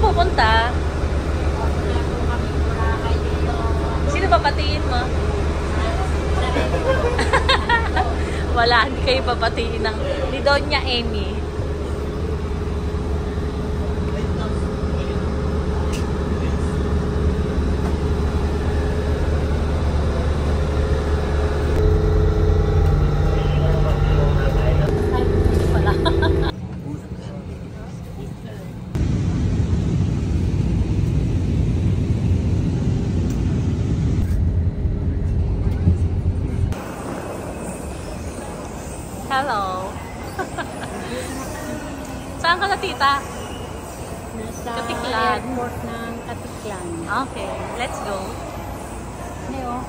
pupunta? Sino papatiin mo? Wala, hindi kayo papatiin ni Doña Amy. Hello. Saan ka na, tita? Nasa Katiklan. airport ng Katiklan. Okay, let's go. Hindi oh.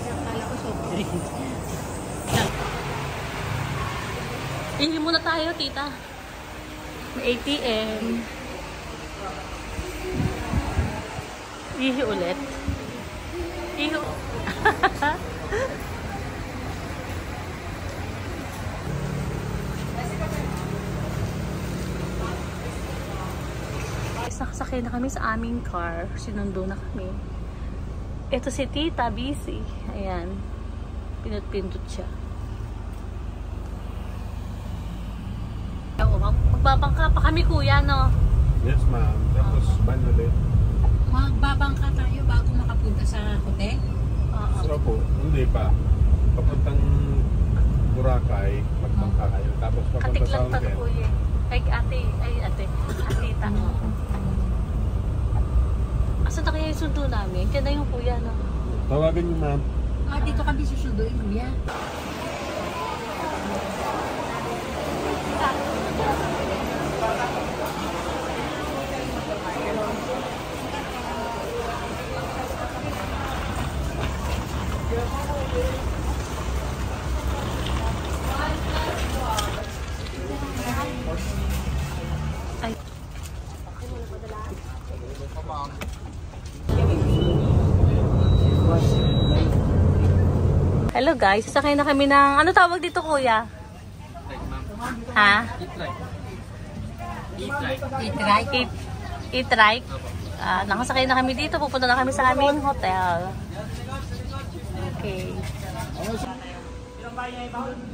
Akala ko sobrang. Ihi muna tayo, tita. May ATM. Ihi ulit. Ihi. Nakasakay na kami sa aming car. Sinundo na kami. Ito si tita, busy. Ayan. Pinut-pindot siya. Magbabangka pa kami, kuya, no? Yes, ma'am. Tapos, ban ulit. Magbabangka tayo bago makapunta sa hotel? So po, hindi pa. Papuntang Boracay, magbangka kayo. Tapos papunta sa Katiklan pa to, hotel. kuya. Ay, ate. Tita. Asan na kaya yung sundo namin? Kaya na yung kuya, no? Tawagan niyo, ma'am. Dito kami susunduin, kuya. Ay. Hello guys, sasakay na kami ng, ano tawag dito, kuya? Ha? E-trike. Nakasakay na kami dito, pupunta na kami sa aming hotel. Okay.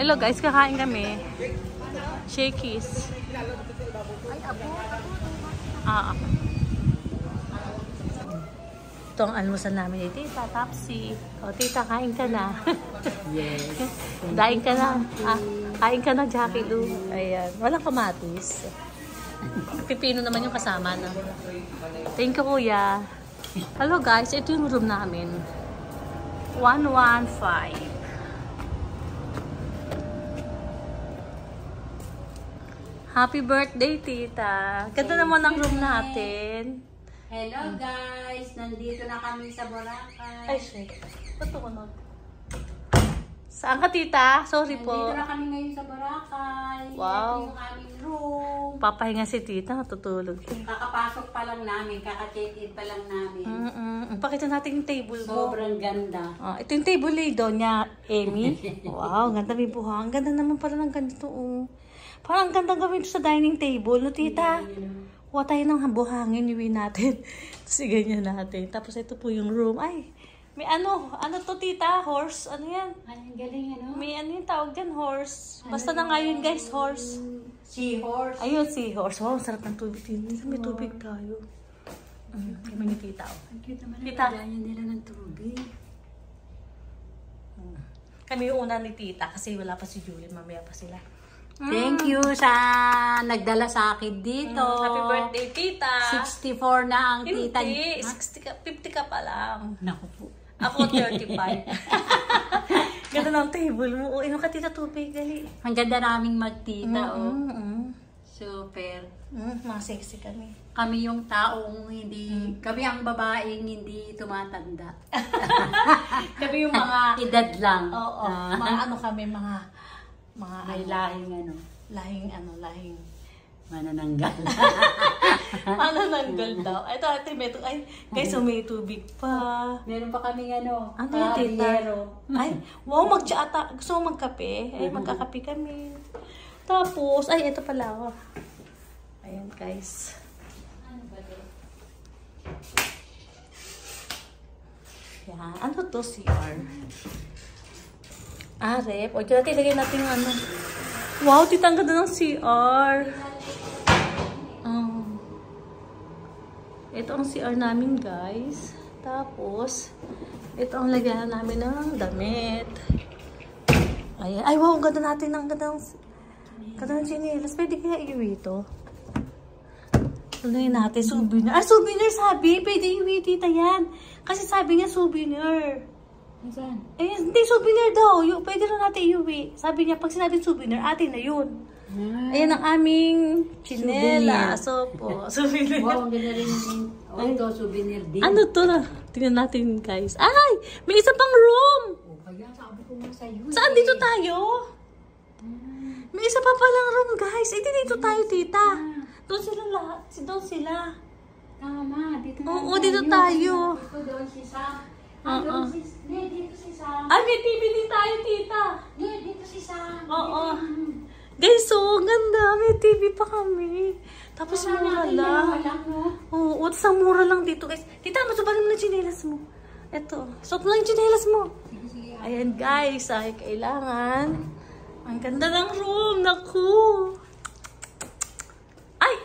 Hello guys, kakain kami. Shakey's. Ito ang almusal namin ni Tita, Tapsi. O, Tita, kain ka na. Yes. Daing ka na. Kain ka na, Jackie Lou. Ayan. Walang kamatis. Pipino naman yung kasama, no? Thank you, kuya. Hello, guys. Ito yung room namin. 115. Happy birthday, Tita. Ganda naman ang room natin. Hello guys! Nandito na kami sa Boracay. Ay, shit. Ba't ako nun? Saan ka, Tita? Sorry po. Nandito na kami ngayon sa Boracay. Wow. Ito yung aming room. Papahinga si Tita, natutulog. Kakapasok pa lang namin, kaka-check-in pa lang namin. Pakita natin yung table mo. Sobrang ganda. Ito yung table ni Doña Amy. Wow, ganda may buhang. Ganda naman pala ng ganito. Oh. Parang ganda gawin sa dining table, no, Tita? Kuha tayo ng buhangin, iwi natin. Tapos ganyan natin. Tapos ito po yung room. Ay, may ano to, Tita? Horse? Ano yan? Ang galing, ano? May ano yung tawag dyan, horse. Basta na ngayon, guys, horse. Seahorse. Ayun, seahorse. Wow, sarap ng tubig. Tita, may tubig tayo. Kami ni Tita. Ang cute naman ang Tita. lagayan nila ng tubig. Kami yung una ni Tita kasi wala pa si Julian. Mamaya pa sila. Thank you sa nagdala sa akin dito. Happy birthday, Tita. 64 na ang tita. Hindi, 60 ka, 50 ka pa lang. Naku po. Ako 35. Ganda ng table mo. Inom ka, Tita, tubig. Dali. Ang ganda naming magtita. Super. Mga sexy kami. Kami yung taong hindi, kami ang babaeng hindi tumatanda. Kami yung mga, Edad lang. oo, mga ano kami, mga May lahing ano, lahing manananggal. manananggal daw. Ito, may ay, guys, may tubig pa. Meron pa kami ano, Ano yung Tita? pariero. Ay, wow, gusto mo magkape? Ay, magkakape kami. Tapos, ay, ito pala ako. Ayan, guys. Yan. Ano to, CR? Rep. O, dyan natin ilagay natin yung ano. Wow, tita, ang ganda ng CR. Ito ang CR namin, guys. Tapos, ito ang lagyan namin ng damit. Ayan. Ay, wow, ang ganda natin. Ang ganda ng chinelas. Pwede kaya iuwi ito? Tuloy natin, souvenir. Souvenir sabi. Pwede iuwi, tita, yan. Kasi sabi niya souvenir. Saan? Eh, hindi, souvenir daw. Pwede rin natin iuwi. Sabi niya, pag sinabing souvenir, atin na yun. Ayan ang aming chinelas. So po, souvenir. Wow, ang ganda rin. Ito, souvenir din. Ano to na? Tingnan natin, guys. Ay! May isa pang room! Kaya sabi ko nga sa'yo. Saan dito tayo? May isa pa palang room, guys. Eh, dito tayo, tita. Doon sila lahat. Doon sila. Tama, dito na. Oo, dito tayo. Ito, doon si Sam. Dito si Sam. Ay, may TV din tayo, tita. Dito si Sam. Oo. Guys, so, ganda. May TV pa kami. Tapos mura lang. Oo, tapos ang mura lang dito, guys. Tita, masubalin mo na chinelas mo. Eto. Suot mo lang yung chinelas mo. Ayan, guys. Ay, kailangan. Ang ganda ng room. Naku. Ay!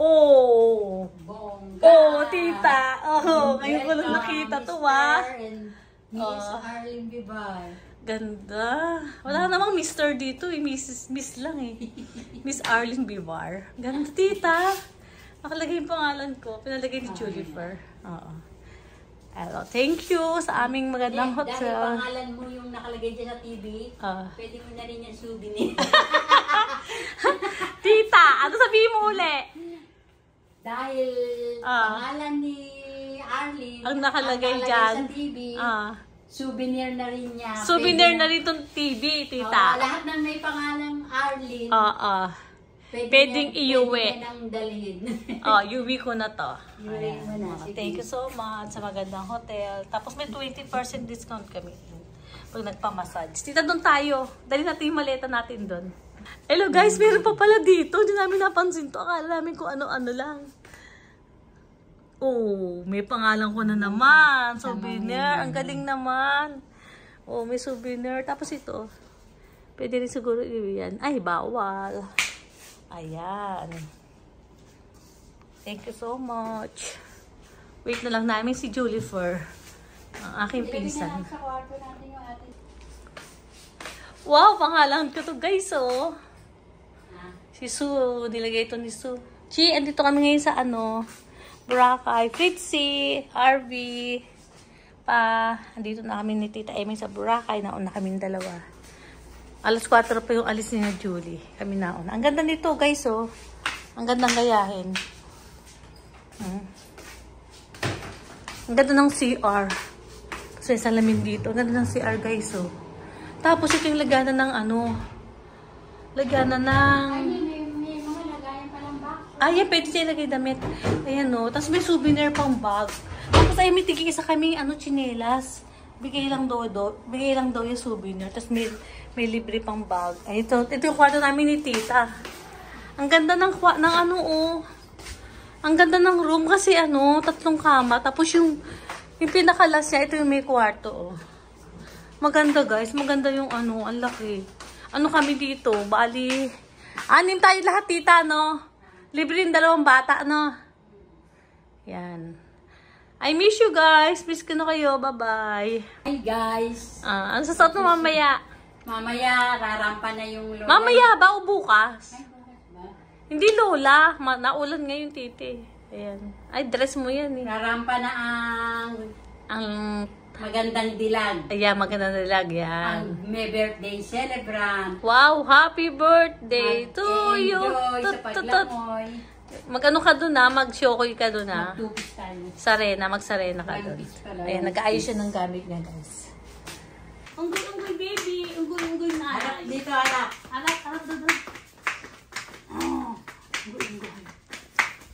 Oh! Bongga. Oh, tita. Oh, ngayon ko lang nakita to, ah. Miss Arlene Bibay. Ganda. Wala namang Mr. dito eh. Miss lang eh. Miss Arlene Bivar. Ganda, tita. Nakalagay yung pangalan ko. Pinalagay ni Julifer. Oo. Hello. Thank you sa aming magandang Dahil hotel. pangalan mo yung nakalagay dyan sa TV, pwede mo na rin yung souvenir. Tita, ano sabihin mo uli? Dahil pangalan ni Arlene Ang nakalagay ang dyan. sa TV, souvenir na rin niya. Souvenir na rin itong TV, tita. Lahat ng may pangalang Arlene, Pwedeng iuwi. Pwede nang dalhin. Uwi ko na to. Iuwi mo na. Thank you so much sa magandang hotel. Tapos may 20% discount kami pag nagpamassage. Tita, doon tayo. Dali natin yung maleta natin doon. Hello guys, meron pa pala dito. Hindi namin napansin to. Akala namin kung ano-ano lang. Oh, may pangalan ko na naman. Souvenir. Ang galing naman. Oh, may souvenir. Tapos ito. Pwede rin siguro yan. Ay, bawal. Ayan. Thank you so much. Wait na lang namin si Julifer. Ang aking pinsan. Sa kwarto natin yung ating... Wow, pangalan ko to guys, oh. Si Sue. Nilagay ito ni Sue. Chi, andito kami ngayon sa Boracay. Fritzy, Harvey, andito na kami ni Tita Emmy sa Boracay. Nauna kami dalawa. Alas 4 pa yung alis ni Julie. Kami nauna. Ang ganda nito, guys, oh. Ang gandang gayahin. Ang ganda ng CR. Kasi salamin dito. Ang ganda ng CR, guys, oh. Tapos ito yung laganan ng laganan ng... May mga lagayan palang box. Ay, pwede siya ilagay damit. Ayan, oh. Tapos may souvenir pang bag. Tapos ay may tigil isa kaming chinelas. Bigay lang daw yung souvenir. Tapos may libre pang bag. Ay, ito yung kwarto namin ni Tita. Ang ganda ng ang ganda ng room kasi 3 kama. Tapos yung pinakalas niya, ito yung may kwarto, oh. Maganda, guys. Maganda yung ang laki. Kami dito? Bali, 6 tayo lahat, Tita, no? Libre yung 2 bata, no? Yan. I miss you guys. Miss ko na kayo. Bye-bye. Hi guys. Ano sasot mo mamaya? Mamaya, rarampa na yung lola. Mamaya ba o bukas? Ay, bukas ba? Hindi lola. Naulan ngayon, titi. Ayan. Ay, dress mo yan eh. Rarampa na ang magandang dilag. Ayan, maganda nilag yan. Ang may birthday celebrant. Wow, happy birthday to you. Enjoy sa paglamoy. Mag-ano ka dun mag-shokoy ka dun Magtupis tayo. Magsarena ka dun. Ayan, nag-aayos siya ng gamit niya, guys. Unggoy, baby. Unggoy na. Harap dito, harap. Harap doon.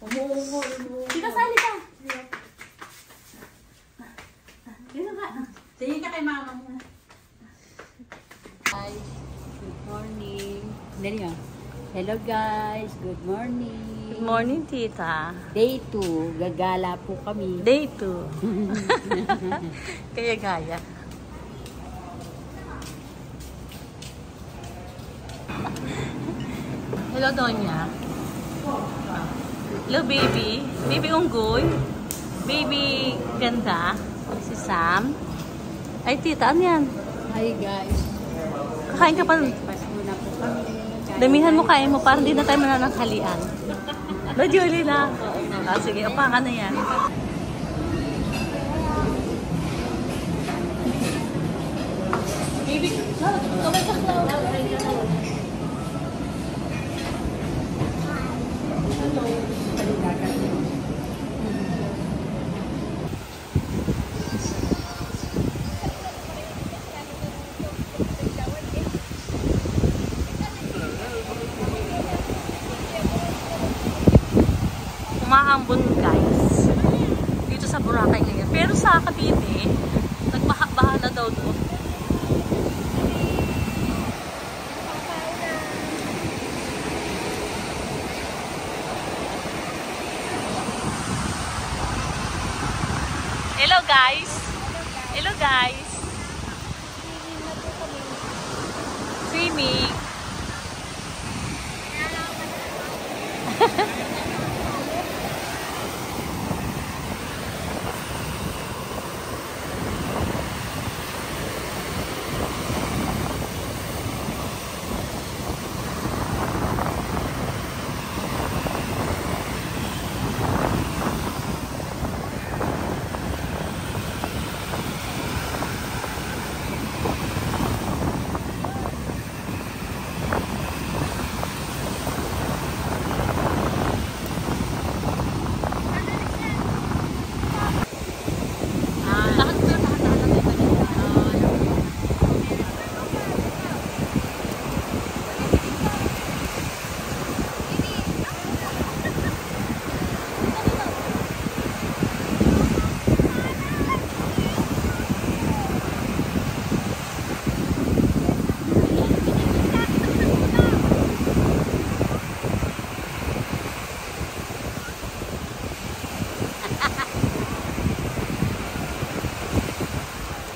Unggoy. Dito, sali ka. Dito ka. Sige ka kay mama mo. Hi. Good morning. Dali nga. Hello guys. Good morning. Good morning, tita. Day 2, gagala po kami. Day 2. Kaya gaya. Hello, Donya. Hello, baby. Baby Unggoy. Baby Ganda. Si Sam. Ay, tita, ano yan? Hi guys. Kakain ka pa. Pas muna po kami. Damihan mo, kain mo para hindi na tayo manananghalian. No, Julie na. Ah, sige, upa ka na yan. Baby, kaway ka umaambon guys dito sa Boracay ngayon, pero sa Cavite nagbaha-baha na daw doon. Hello guys, hello guys, swimming.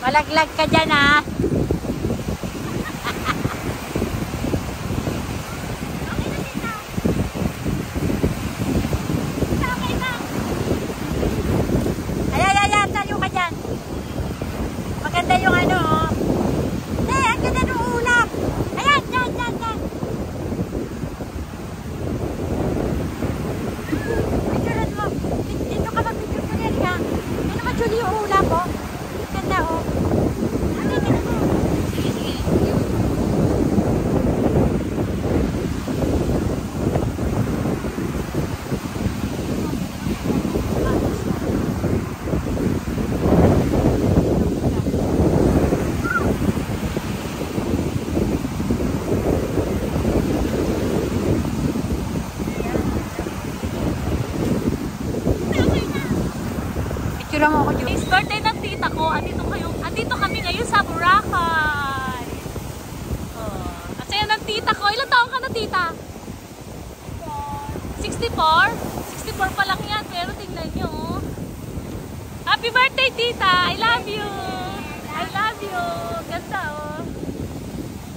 Malaglag ka dyan ha. Ayan, tayo ka dyan. Maganda yung ano oh. Ang ganda ng ulap. Ayan, dyan. Picturean mo. Dito ka mag-picture mo yan ha. Yan naman Julie yung ulap oh. Ganda oh. Picture mo ako dyan. It's birthday ng tita ko. Andito kami ngayon sa Boracay. Oh. At sa'yo ng tita ko. Ilang taon ka na, tita? 64? 64 pa lang yan. Pero tingnan nyo. Oh. Happy birthday, tita! I love you! I love you! Ganda, oh.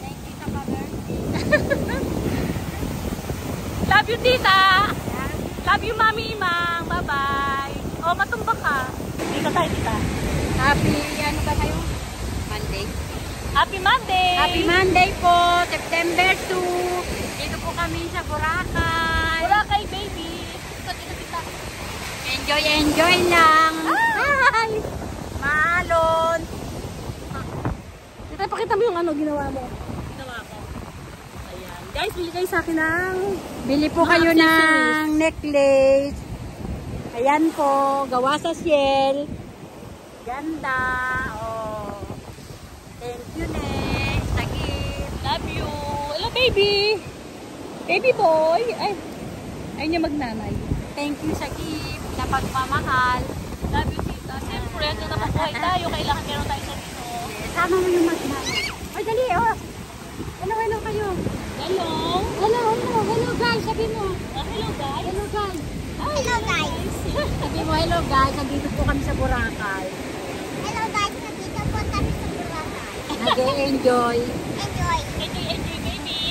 Thank you sa birthday. Love you, tita! Love you, mami, imang. Bye-bye. Oh, matumba ka. Dito tayo, tita. Happy, ano ba kayo? Monday. Happy Monday! Happy Monday po, September 2. Dito po kami sa Boracay. Boracay, baby! Tita. Enjoy lang. Hi! Maalon. Tita, pakita mo yung ano ginawa mo. Ginawa ko. Ayan. Guys, bili kayo sa akin ng... Bili po Mga kayo accessories. ng necklace. Ayan po, gawa sa shell. Ganda. Oh. Thank you, Nek. Sagip. Love you! Hello, baby! Baby boy! Ay niya magnanay. Thank you, Sagip. Sa pagmamahal. Love you, tita. Siyempre, ito na mabuhay tayo. Kailangan meron tayo sa dito. Sama mo yung magmamahal. Ay, dali, oh. Hello kayo. Hello! Hello guys, sabi mo. Hello, guys! Hello guys. Hello guys. Sabi mo, hello guys. Nandito po kami sa Boracay. Hello guys. Nandito po kami sa Boracay. Nag-enjoy. Enjoy, baby.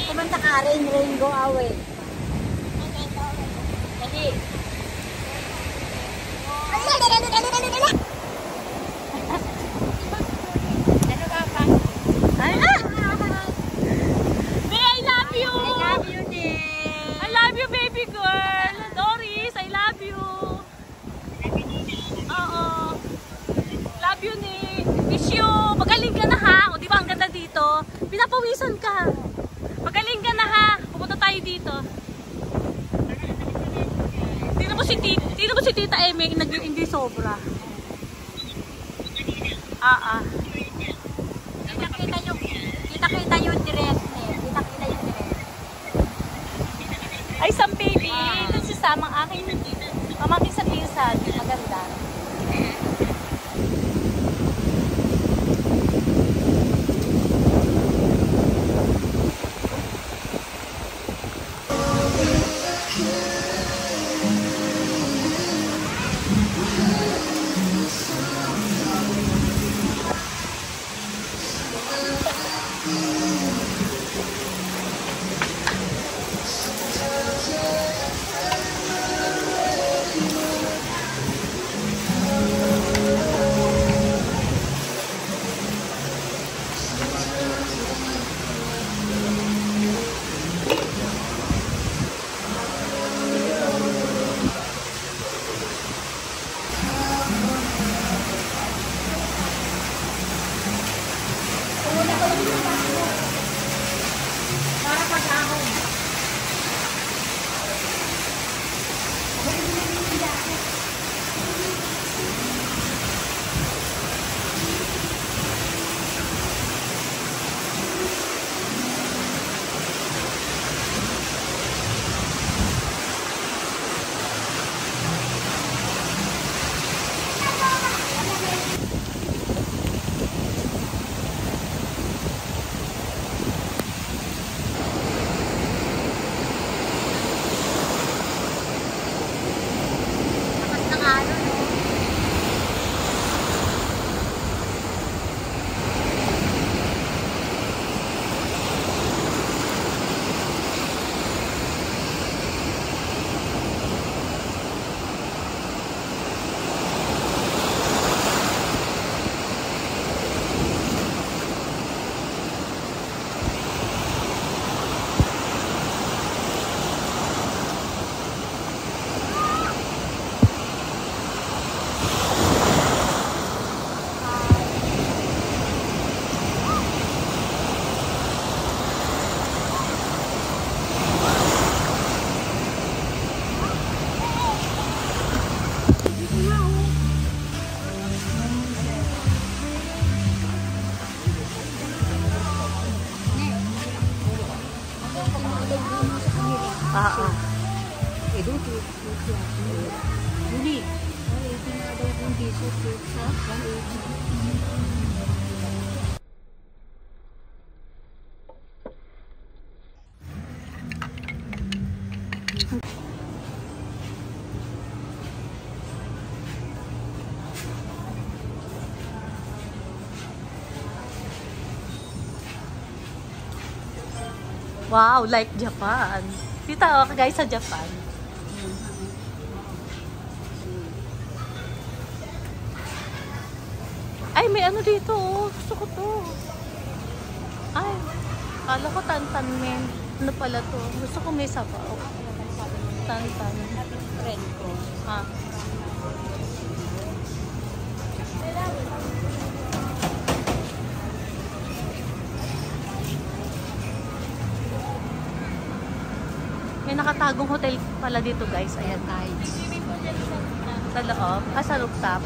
Kumanta ka rin, rain go away. Dali. Ano ba pa? Ay, I love you. I love you, Nick. I love you, baby girl. Doris, I love you. Oo. Love you, Nick. Miss you. Magaling ka na ha. O, di ba ang ganda dito? Pinapawisan ka. Magaling ka na ha. Pupunta tayo dito. Tino mo si Tita Eme, hindi sobra. Kita yung dress niya. Kita yung dress. Ay, some baby. Ito si Sam, ang aking pamangkin sa pinsan. Maganda. Wow, like Japan. Kita ako guys sa Japan. Ay, may ano dito. Gusto ko to. Ay, kala ko tantan men. Ano pala to? Gusto ko may sabaw. Tantan. Friend ko. Ha? May nakatagong hotel pala dito guys. Ayan guys. Sa loob. Sa rooftop.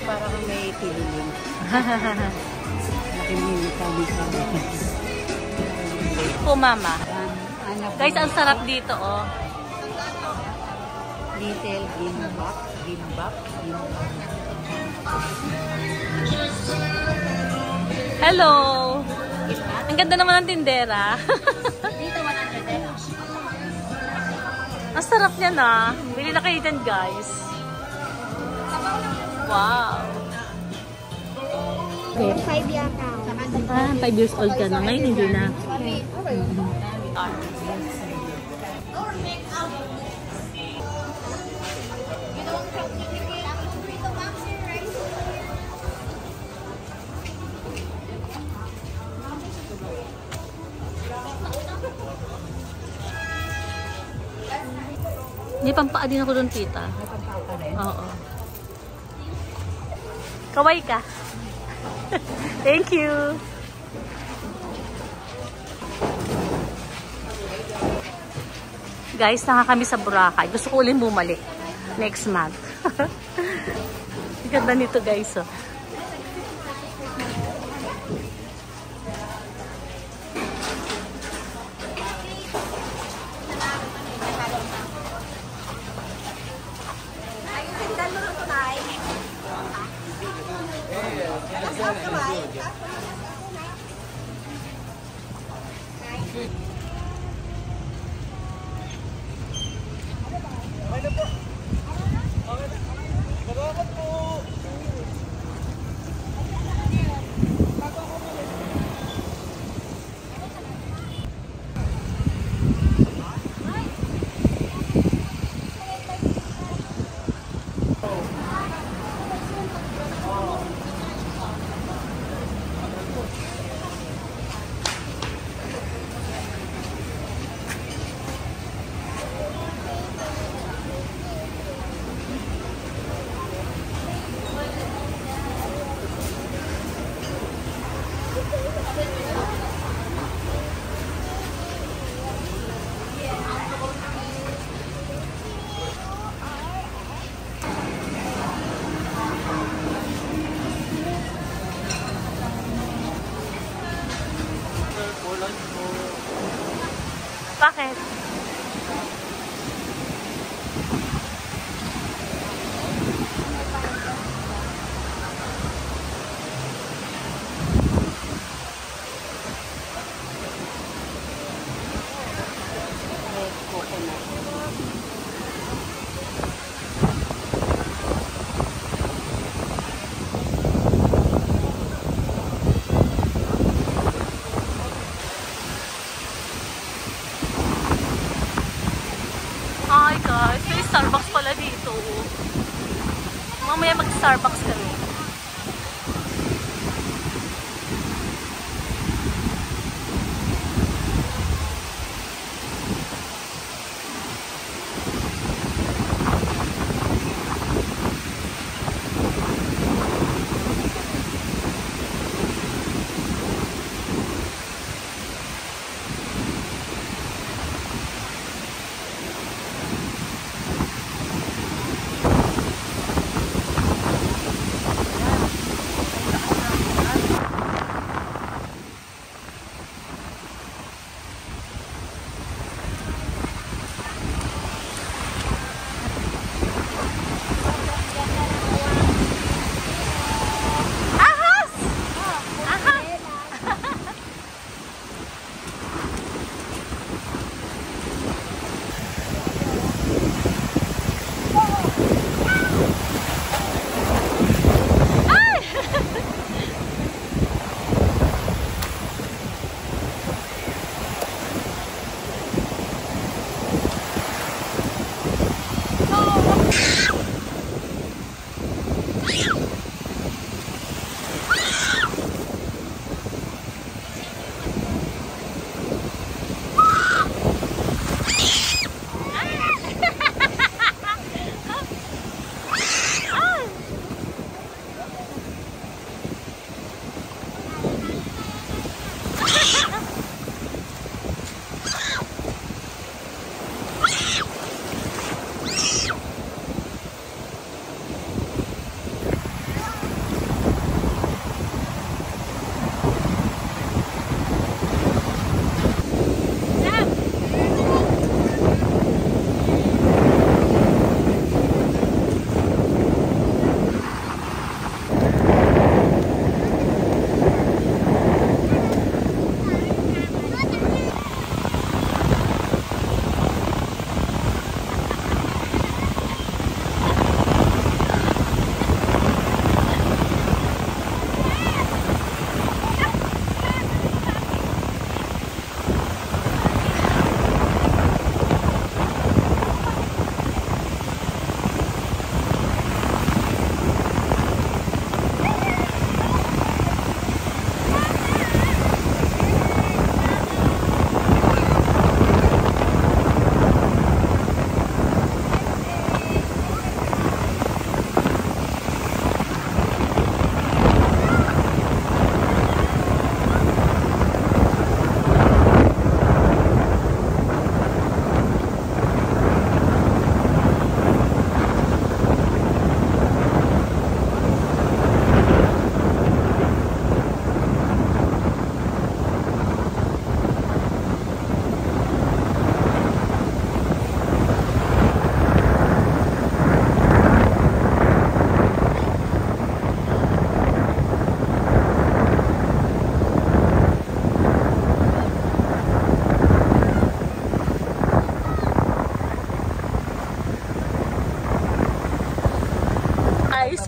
Para kang may tiling. Po, mama. Guys, ang sarap dito, oh. Little gimbap, gimbap, gimbap. Hello! Ang ganda naman ng tindera. Dito 100 eh. Ang sarap niya na. Bili na kayo dyan, guys. Wow! 5 yata. 5 years old ka na. Ngayon, hindi na. May pampaa din ako doon, tita. May pampaka rin. Oo. Kaway ka. Thank you. Guys, kami sa Boracay. Gusto ko ulit bumalik. Next month. Ganda nito, guys. Oh. Bakit? Hi guys, may Starbucks pala dito. Mamaya mag-Starbucks kami.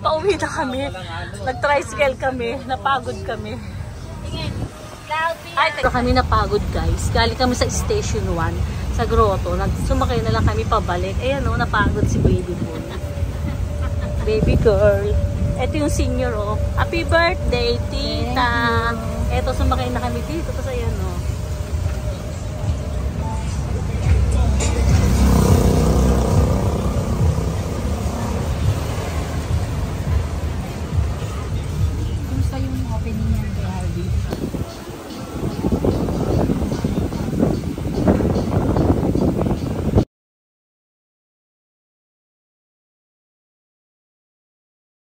pauwi na kami. Nag-tricycle kami. Napagod kami. Ay, teka kami napagod guys. Galing kami sa Station 1 sa Grotto. Sumakay na lang kami pabalik. Ayan o, napagod si baby boy. Baby girl. Ito yung senior oh. Happy birthday, tita. Ito, sumakay na kami dito. Tapos ayan oh.